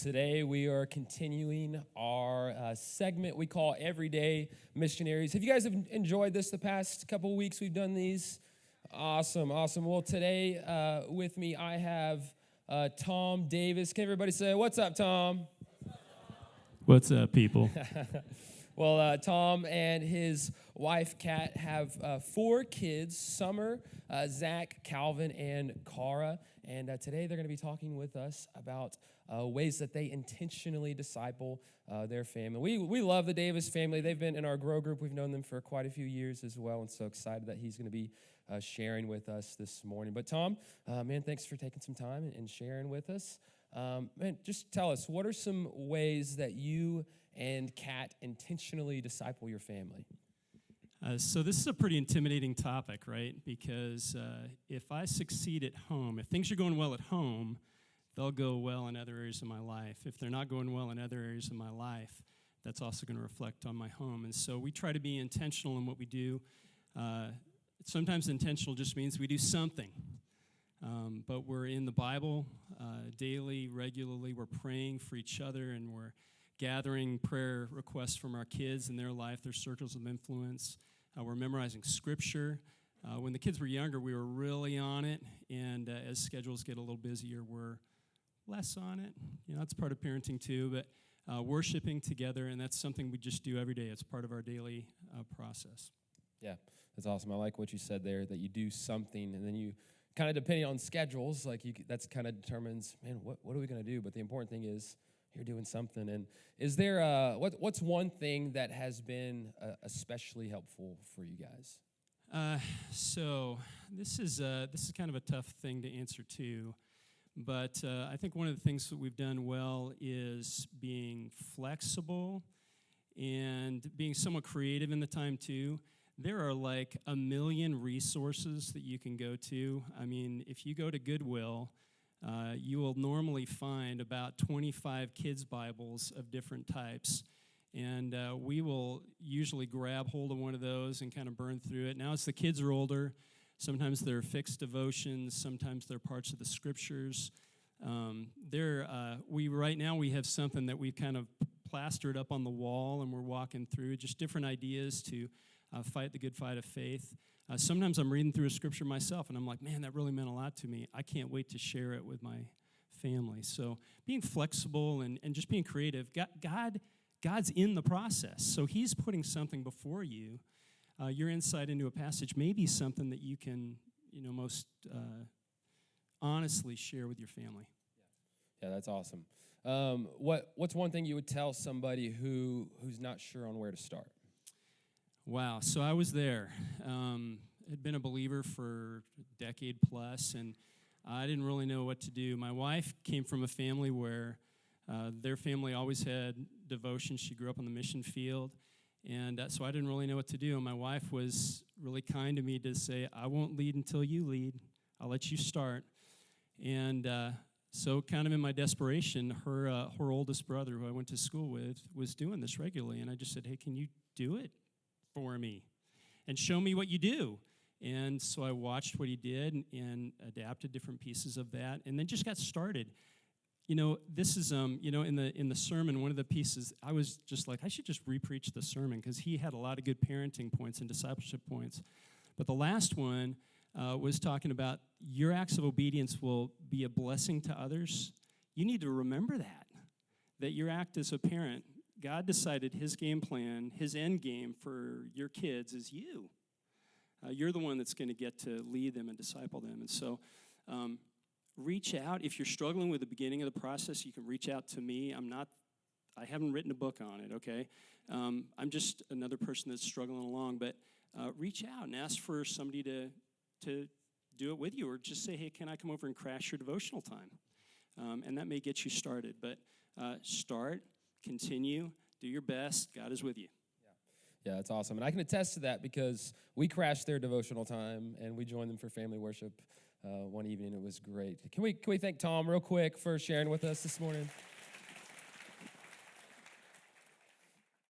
Today we are continuing our segment we call Everyday Missionaries. Have you guys enjoyed this the past couple of weeks we've done these? Awesome. Well, today with me I have Tom Davis. Can everybody say, what's up, Tom? What's up, people? Well, Tom and his wife, Kat, have 4 kids, Summer, Zach, Calvin, and Cara. And today they're going to be talking with us about ways that they intentionally disciple their family. We love the Davis family. They've been in our Grow group. We've known them for quite a few years as well, and so excited that he's going to be sharing with us this morning. But Tom, man, thanks for taking some time and sharing with us. Man, just tell us, what are some ways that you and Kat intentionally disciple your family? So this is a pretty intimidating topic, right? Because if I succeed at home, if things are going well at home, they'll go well in other areas of my life. If they're not going well in other areas of my life, that's also going to reflect on my home. And so we try to be intentional in what we do. Sometimes intentional just means we do something. But we're in the Bible daily, regularly. We're praying for each other, and we're gathering prayer requests from our kids in their life, their circles of influence. We're memorizing Scripture. When the kids were younger, we were really on it, and as schedules get a little busier, we're less on it. You know, that's part of parenting too, but worshiping together, and that's something we just do every day. It's part of our daily process. Yeah, that's awesome. I like what you said there, that you do something, and then you kind of, depending on schedules, like that's kind of determines, man, what are we going to do? But the important thing is you're doing something. And is there what's one thing that has been especially helpful for you guys? So this is kind of a tough thing to answer too, but I think one of the things that we've done well is being flexible and being somewhat creative in the time too. There are like a million resources that you can go to. I mean, if you go to Goodwill, you will normally find about 25 kids' Bibles of different types. And we will usually grab hold of one of those and kind of burn through it. Now, as the kids are older, sometimes they're fixed devotions, sometimes they're parts of the Scriptures. Right now we have something that we've kind of plastered up on the wall, and we're walking through just different ideas to fight the good fight of faith. Sometimes I'm reading through a Scripture myself, and I'm like, man, that really meant a lot to me. I can't wait to share it with my family. So being flexible and just being creative, God's in the process. So he's putting something before you. Your insight into a passage may be something that you can, most honestly share with your family. Yeah, that's awesome. What's one thing you would tell somebody who's not sure on where to start? Wow, so I was there. Had been a believer for a decade plus, and I didn't really know what to do. My wife came from a family where their family always had devotion. She grew up on the mission field, and so I didn't really know what to do. And my wife was really kind to me to say, I won't lead until you lead. I'll let you start. And so kind of in my desperation, her oldest brother, who I went to school with, was doing this regularly. And I just said, hey, can you do it for me and show me what you do? And so I watched what he did and adapted different pieces of that, and then just got started. This is, in the sermon, one of the pieces, I was just like, I should just re-preach the sermon, because he had a lot of good parenting points and discipleship points. But the last one was talking about your acts of obedience will be a blessing to others. You need to remember that your act as a parent, God decided his game plan, his end game for your kids is you. You're the one that's going to get to lead them and disciple them. And so reach out. If you're struggling with the beginning of the process, you can reach out to me. I haven't written a book on it, okay? I'm just another person that's struggling along. But reach out and ask for somebody to do it with you, or just say, hey, can I come over and crash your devotional time? And that may get you started. But start, continue, do your best. God is with you. Yeah, that's awesome. And I can attest to that, because we crashed their devotional time, and we joined them for family worship one evening. It was great. Can we thank Tom real quick for sharing with us this morning?